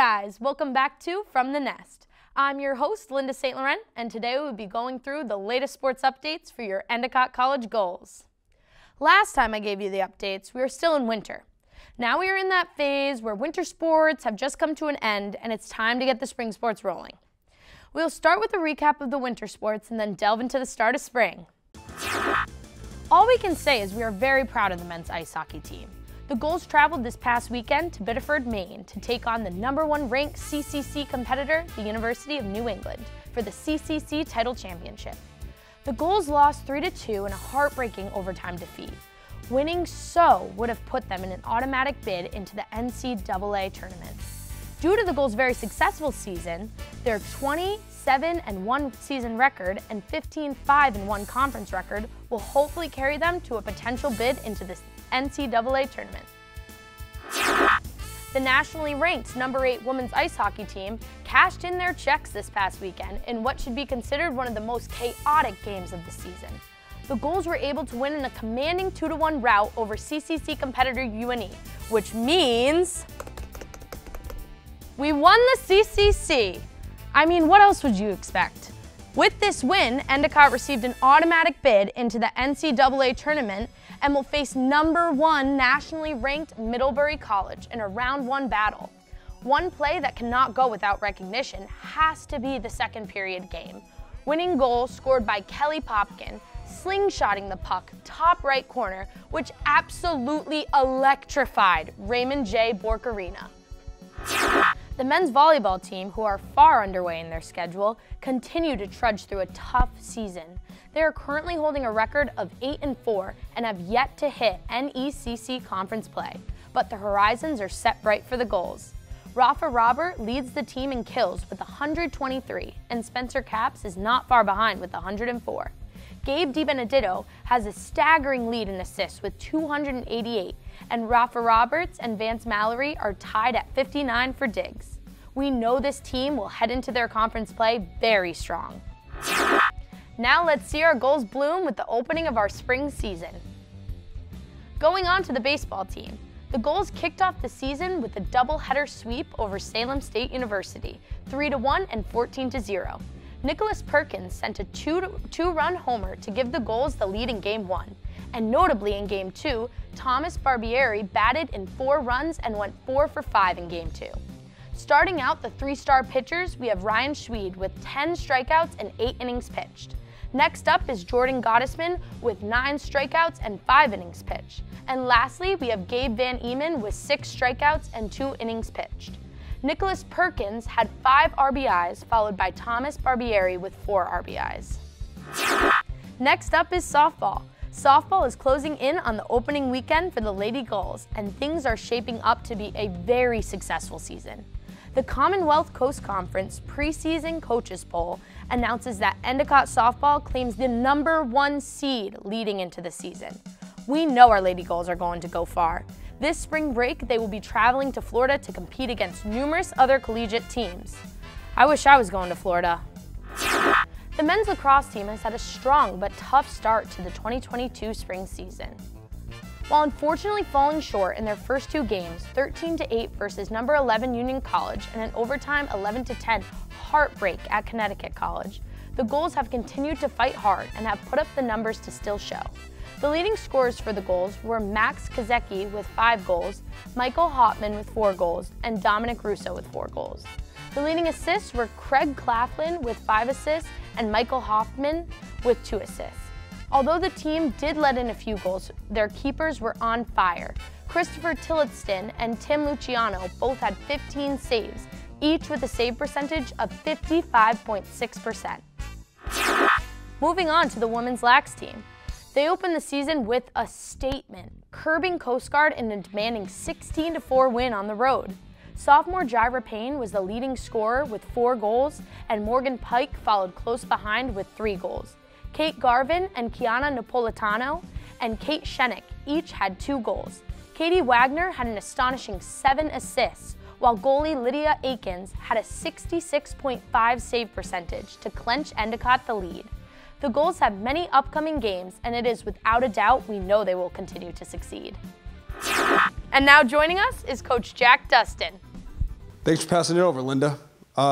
guys? Welcome back to From the Nest. I'm your host, Linda St. Laurent, and today we'll be going through the latest sports updates for your Endicott College Gulls. Last time I gave you the updates, we were still in winter. Now we are in that phase where winter sports have just come to an end and it's time to get the spring sports rolling. We'll start with a recap of the winter sports and then delve into the start of spring. All we can say is we are very proud of the men's ice hockey team. The Gulls traveled this past weekend to Biddeford, Maine to take on the #1 ranked CCC competitor, the University of New England, for the CCC title championship. The Gulls lost 3-2 in a heartbreaking overtime defeat. Winning so would have put them in an automatic bid into the NCAA tournament. Due to the Gulls' very successful season, their 27-1 season record and 15-5-1 conference record will hopefully carry them to a potential bid into the NCAA tournament. The nationally ranked #8 women's ice hockey team cashed in their checks this past weekend in what should be considered one of the most chaotic games of the season. The Gulls were able to win in a commanding 2-1 rout over CCC competitor UNE, which means we won the CCC. I mean, what else would you expect? With this win, Endicott received an automatic bid into the NCAA tournament and will face #1 nationally ranked Middlebury College in a round 1 battle. One play that cannot go without recognition has to be the second period game. Winning goal scored by Kelly Popkin, slingshotting the puck top right corner, which absolutely electrified Raymond J. Borcarina. The men's volleyball team, who are far underway in their schedule, continue to trudge through a tough season. They are currently holding a record of 8-4 and have yet to hit NECC conference play, but the horizons are set bright for the Gulls. Rafa Robert leads the team in kills with 123, and Spencer Capps is not far behind with 104. Gabe DiBenedetto has a staggering lead in assists with 288, and Rafa Roberts and Vance Mallory are tied at 59 for digs. We know this team will head into their conference play very strong. Now let's see our Gulls bloom with the opening of our spring season. Going on to the baseball team. The Gulls kicked off the season with a doubleheader sweep over Salem State University, 3-1 and 14-0. Nicholas Perkins sent a two-run homer to give the Gulls the lead in Game 1. And notably in Game 2, Thomas Barbieri batted in 4 runs and went 4 for 5 in Game 2. Starting out the 3-star pitchers, we have Ryan Schweed with 10 strikeouts and 8 innings pitched. Next up is Jordan Gottesman with 9 strikeouts and 5 innings pitched. And lastly, we have Gabe Van Eman with 6 strikeouts and 2 innings pitched. Nicholas Perkins had 5 RBIs, followed by Thomas Barbieri with 4 RBIs. Next up is softball. Softball is closing in on the opening weekend for the Lady Gulls, and things are shaping up to be a very successful season. The Commonwealth Coast Conference preseason coaches poll announces that Endicott softball claims the #1 seed leading into the season. We know our Lady Gulls are going to go far. This spring break, they will be traveling to Florida to compete against numerous other collegiate teams. I wish I was going to Florida. The men's lacrosse team has had a strong but tough start to the 2022 spring season. While unfortunately falling short in their first 2 games, 13-8 versus #11 Union College and an overtime 11-10 heartbreak at Connecticut College, the Gulls have continued to fight hard and have put up the numbers to still show. The leading scorers for the Gulls were Max Kazecki with 5 goals, Michael Hopman with 4 goals, and Dominic Russo with 4 goals. The leading assists were Craig Claflin with 5 assists and Michael Hoffman with 2 assists. Although the team did let in a few goals, their keepers were on fire. Christopher Tillotson and Tim Luciano both had 15 saves, each with a save percentage of 55.6%. Moving on to the women's lax team. They opened the season with a statement, curbing Coast Guard in a demanding 16-4 win on the road. Sophomore Jaira Payne was the leading scorer with 4 goals, and Morgan Pike followed close behind with 3 goals. Kate Garvin and Kiana Napolitano and Kate Shenick each had 2 goals. Katie Wagner had an astonishing 7 assists, while goalie Lydia Akins had a 66.5 save percentage to clinch Endicott the lead. The Gulls have many upcoming games, and it is without a doubt we know they will continue to succeed. And now joining us is Coach Jack Dustin. Thanks for passing it over, Linda.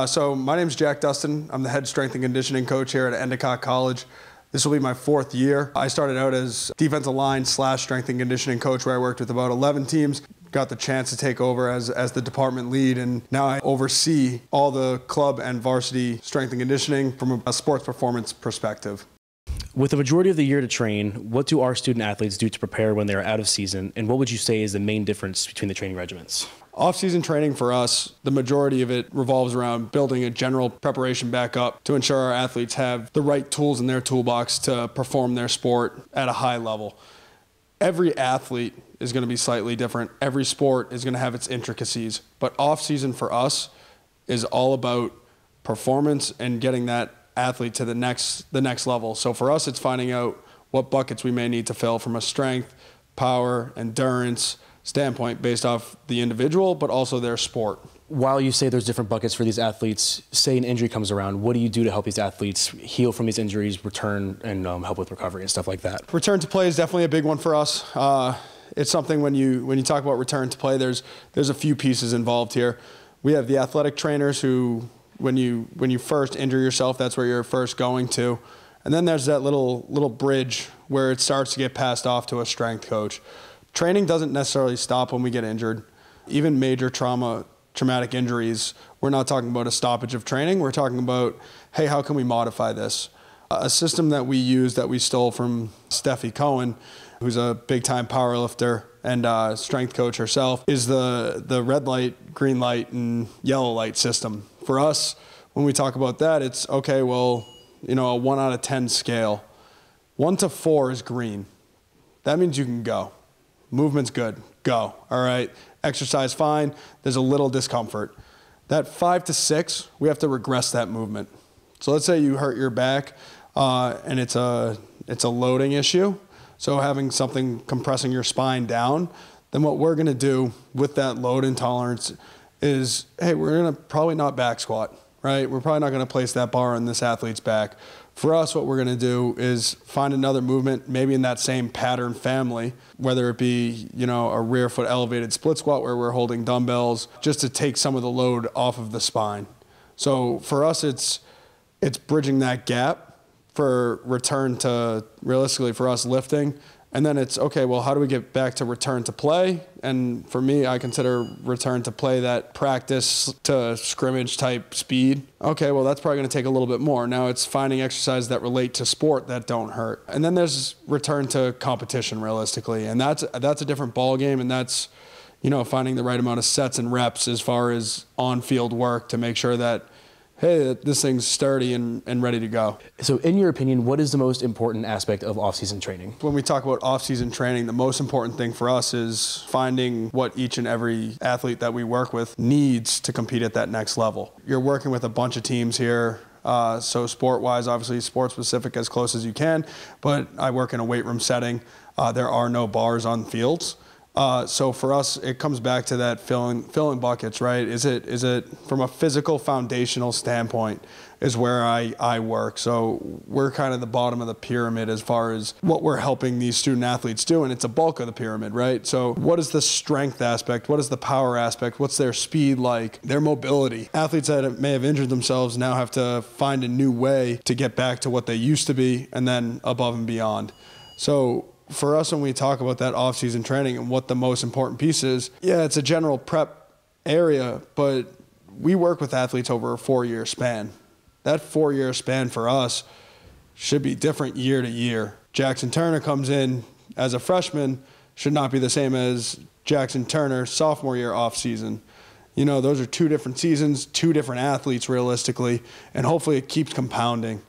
So my name is Jack Dustin. I'm the head strength and conditioning coach here at Endicott College. This will be my 4th year. I started out as defensive line / strength and conditioning coach, where I worked with about 11 teams. Got the chance to take over as the department lead, and now I oversee all the club and varsity strength and conditioning from a sports performance perspective. With the majority of the year to train, what do our student athletes do to prepare when they are out of season, and what would you say is the main difference between the training regimens? Off-season training for us, the majority of it revolves around building a general preparation back up to ensure our athletes have the right tools in their toolbox to perform their sport at a high level. Every athlete is going to be slightly different. Every sport is going to have its intricacies. But off-season for us is all about performance and getting that athlete to the next level. So for us, it's finding out what buckets we may need to fill from a strength, power, endurance standpoint based off the individual, but also their sport. While you say there's different buckets for these athletes, say an injury comes around, what do you do to help these athletes heal from these injuries, return, and help with recovery and stuff like that? Return to play is definitely a big one for us. It's something when you talk about return to play, there's a few pieces involved here. We have the athletic trainers who, when you first injure yourself, that's where you're first going to. And then there's that little bridge where it starts to get passed off to a strength coach. Training doesn't necessarily stop when we get injured. Even major traumatic injuries, we're not talking about a stoppage of training. We're talking about, hey, how can we modify this? A system that we use that we stole from Steffi Cohen, who's a big-time powerlifter and strength coach herself, is the red light, green light, and yellow light system. For us, when we talk about that, it's, okay, well, a 1 out of 10 scale. 1 to 4 is green. That means you can go. Movement's good, go, all right? Exercise, fine, there's a little discomfort. That 5 to 6, we have to regress that movement. So let's say you hurt your back and it's a loading issue. So having something compressing your spine down, then what we're gonna do with that load intolerance is, hey, we're gonna probably not back squat, right? We're probably not gonna place that bar on this athlete's back. For us, what we're gonna do is find another movement, maybe in that same pattern family, whether it be, a rear foot elevated split squat where we're holding dumbbells, just to take some of the load off of the spine. So for us, it's bridging that gap for return to, realistically for us, lifting. And then it's, okay, well, how do we get back to return to play? And for me, I consider return to play that practice to scrimmage type speed. Okay, well, that's probably gonna take a little bit more. Now it's finding exercises that relate to sport that don't hurt. And then there's return to competition, realistically. And that's a different ball game, and that's, finding the right amount of sets and reps as far as on-field work to make sure that, hey, this thing's sturdy and ready to go. So in your opinion, what is the most important aspect of off-season training? When we talk about off-season training, the most important thing for us is finding what each and every athlete that we work with needs to compete at that next level. You're working with a bunch of teams here, so sport-wise, obviously sport-specific as close as you can, but I work in a weight room setting. There are no bars on fields. So for us, it comes back to that filling buckets, right? Is it from a physical foundational standpoint is where I work. So we're kind of the bottom of the pyramid as far as what we're helping these student athletes do, and it's a bulk of the pyramid, right? So what is the strength aspect? What is the power aspect? What's their speed like? Their mobility. Athletes that may have injured themselves now have to find a new way to get back to what they used to be and then above and beyond. So for us, when we talk about that off-season training and what the most important piece is, yeah, it's a general prep area, but we work with athletes over a 4-year span. That 4-year span for us should be different year to year. Jackson Turner comes in as a freshman, should not be the same as Jackson Turner sophomore year off-season. Those are 2 different seasons, 2 different athletes realistically, and hopefully it keeps compounding.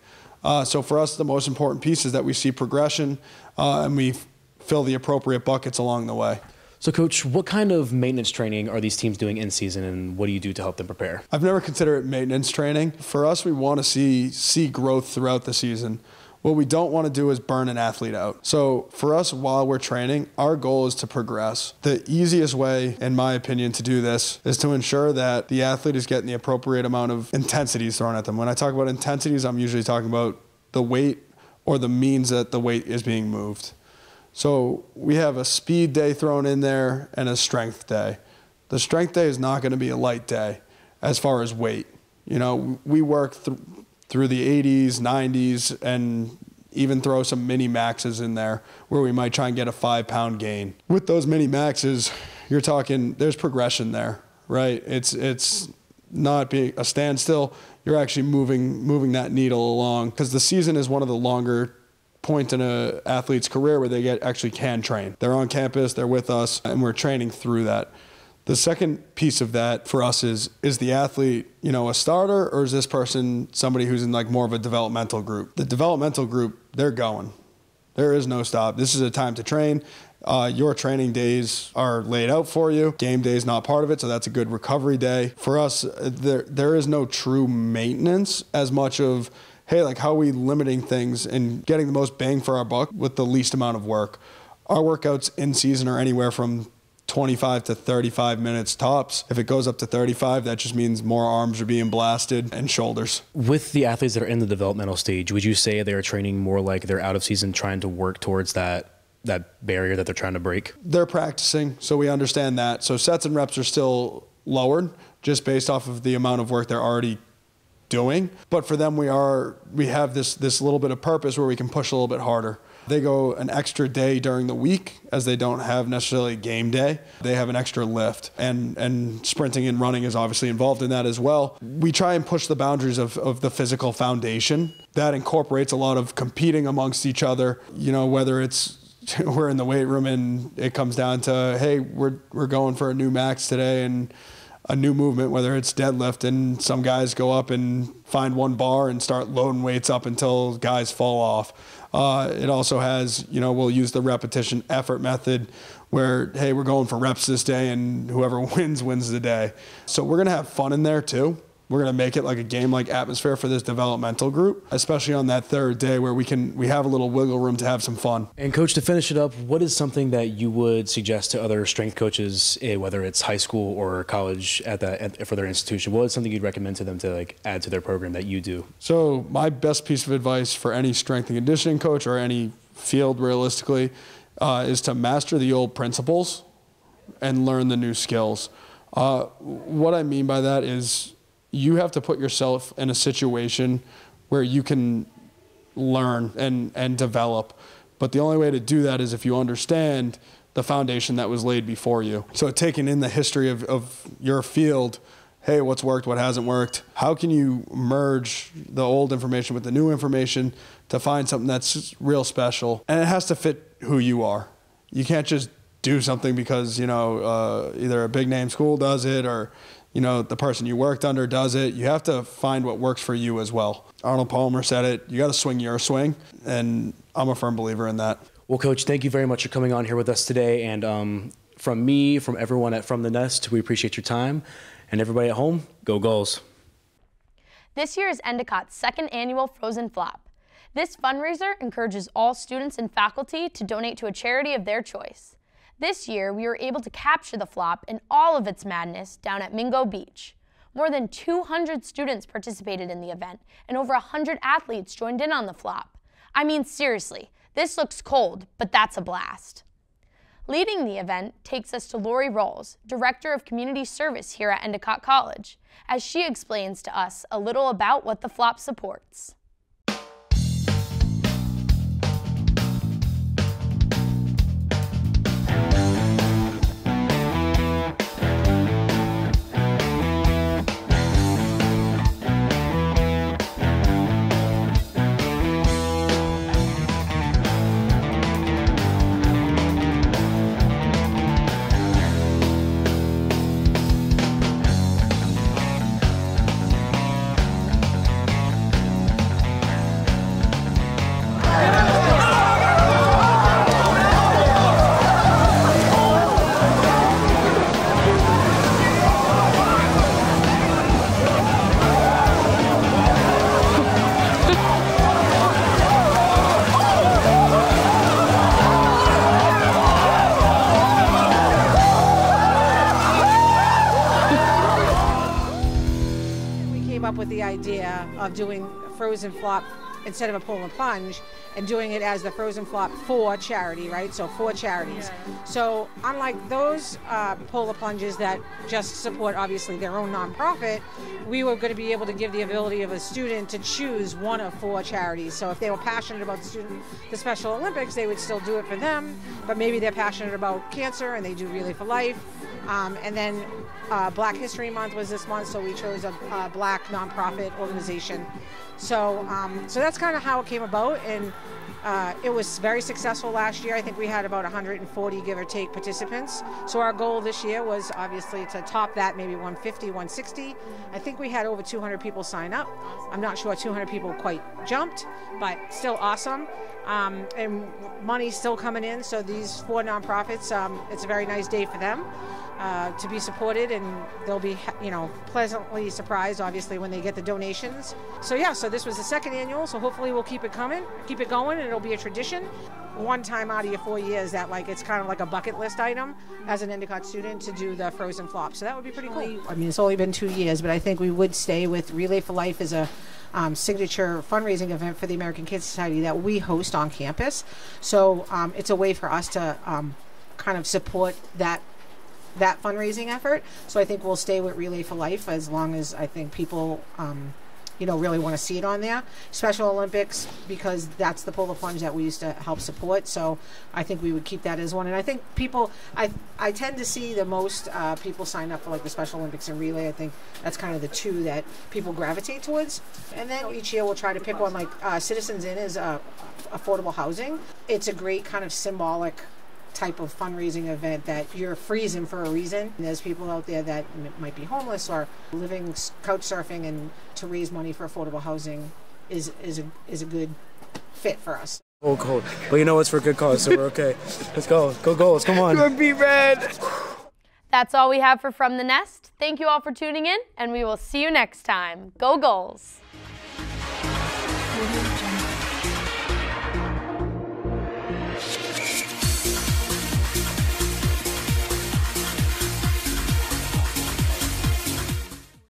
So for us, the most important piece is that we see progression and we fill the appropriate buckets along the way. So Coach, what kind of maintenance training are these teams doing in season, and what do you do to help them prepare? I've never considered it maintenance training. For us, we want to see growth throughout the season. What we don't want to do is burn an athlete out. So for us, while we're training, our goal is to progress. The easiest way, in my opinion, to do this is to ensure that the athlete is getting the appropriate amount of intensities thrown at them. When I talk about intensities, I'm usually talking about the weight or the means that the weight is being moved. So we have a speed day thrown in there and a strength day. The strength day is not going to be a light day. as far as weight. You know, we work through the 80s, 90s, and even throw some mini maxes in there where we might try and get a 5-pound gain. With those mini maxes, you're talking, there's progression there, right? It's not being a standstill. You're actually moving that needle along, because the season is one of the longer point in an athlete's career where they actually can train. They're on campus, they're with us, and we're training through that. The second piece of that for us is the athlete, you know, a starter, or is this person somebody who's in like more of a developmental group? The developmental group, they're going. There is no stop. This is a time to train. Your training days are laid out for you. Game day is not part of it, so that's a good recovery day. For us, there is no true maintenance as much of, hey, like how are we limiting things and getting the most bang for our buck with the least amount of work? Our workouts in season are anywhere from 25 to 35 minutes tops. If it goes up to 35, that just means more arms are being blasted and shoulders. With the athletes that are in the developmental stage, would you say they're training more like they're out of season trying to work towards that barrier that they're trying to break? They're practicing, so we understand that. So sets and reps are still lowered just based off of the amount of work they're already doing. But for them, we have this little bit of purpose where we can push a little bit harder. They go an extra day during the week, as they don't have necessarily game day. They have an extra lift, and sprinting and running is obviously involved in that as well. We try and push the boundaries of the physical foundation. That incorporates a lot of competing amongst each other, you know, whether it's we're in the weight room and it comes down to, hey, we're going for a new max today and a new movement, whether it's deadlift, and some guys go up and find one bar and start loading weights up until guys fall off. It also has, you know, we'll use the repetition effort method where, hey, we're going for reps this day and whoever wins the day. So we're going to have fun in there too. We're going to make it like a game-like atmosphere for this developmental group, especially on that third day where we have a little wiggle room to have some fun. And Coach, to finish it up, what is something that you would suggest to other strength coaches, whether it's high school or college for their institution? What is something you'd recommend to them to like add to their program that you do? So my best piece of advice for any strength and conditioning coach or any field realistically is to master the old principles and learn the new skills. What I mean by that is you have to put yourself in a situation where you can learn and develop. But the only way to do that is if you understand the foundation that was laid before you. So taking in the history of your field, hey, what's worked, what hasn't worked, how can you merge the old information with the new information to find something that's real special? And it has to fit who you are. You can't just do something because, you know, either a big name school does it or, you know, the person you worked under does it. You have to find what works for you as well. Arnold Palmer said it, you got to swing your swing, and I'm a firm believer in that. Well, Coach, thank you very much for coming on here with us today. And from me, from everyone at From the Nest, we appreciate your time. And everybody at home, go Gulls. This year is Endicott's second annual Frozen Flop. This fundraiser encourages all students and faculty to donate to a charity of their choice. This year, we were able to capture the flop in all of its madness down at Mingo Beach. More than 200 students participated in the event, and over 100 athletes joined in on the flop. I mean, seriously, this looks cold, but that's a blast. Leading the event takes us to Lori Rolls, Director of Community Service here at Endicott College, as she explains to us a little about what the flop supports. Up with the idea of doing a Frozen Flop instead of a pull and plunge, and doing it as the frozen flop for charity, right? So for charities. So unlike those pull the plunges that just support obviously their own nonprofit, we were going to be able to give the ability of a student to choose one of 4 charities. So if they were passionate about the Special Olympics, they would still do it for them, but maybe they're passionate about cancer and they do Relay for Life. And then Black History Month was this month, so we chose a Black nonprofit organization. So that's kind of how it came about, and it was very successful last year. I think we had about 140, give or take, participants. So our goal this year was obviously to top that, maybe 150, 160. I think we had over 200 people sign up. I'm not sure 200 people quite jumped, but still awesome. And money's still coming in, so these 4 nonprofits, it's a very nice day for them to be supported, and they'll be, pleasantly surprised, obviously, when they get the donations. So yeah, so this was the 2nd annual, so hopefully we'll keep it going, and it'll be a tradition. One time out of your 4 years that it's kind of like a bucket list item as an Endicott student to do the frozen flop. So that would be pretty cool. I mean, it's only been 2 years, but I think we would stay with Relay for Life as a signature fundraising event for the American Kids Society that we host on campus. So it's a way for us to kind of support that fundraising effort. So I think we'll stay with Relay for Life as long as I think people really want to see it on there. Special Olympics, because that's the polar plunge that we used to help support. So I think we would keep that as one. And I think people, I tend to see the most people sign up for the Special Olympics and Relay. I think that's kind of the 2 that people gravitate towards. And then each year we'll try to pick one, Citizens Inn is affordable housing. It's a great kind of symbolic type of fundraising event that you're freezing for a reason. And there's people out there that might be homeless or living couch surfing, and to raise money for affordable housing is a good fit for us. Oh, cold. But you know it's for a good cause, so we're okay. Let's go. Go Gulls, come on. Good beat, red. That's all we have for From the Nest. Thank you all for tuning in, and we will see you next time. Go Gulls!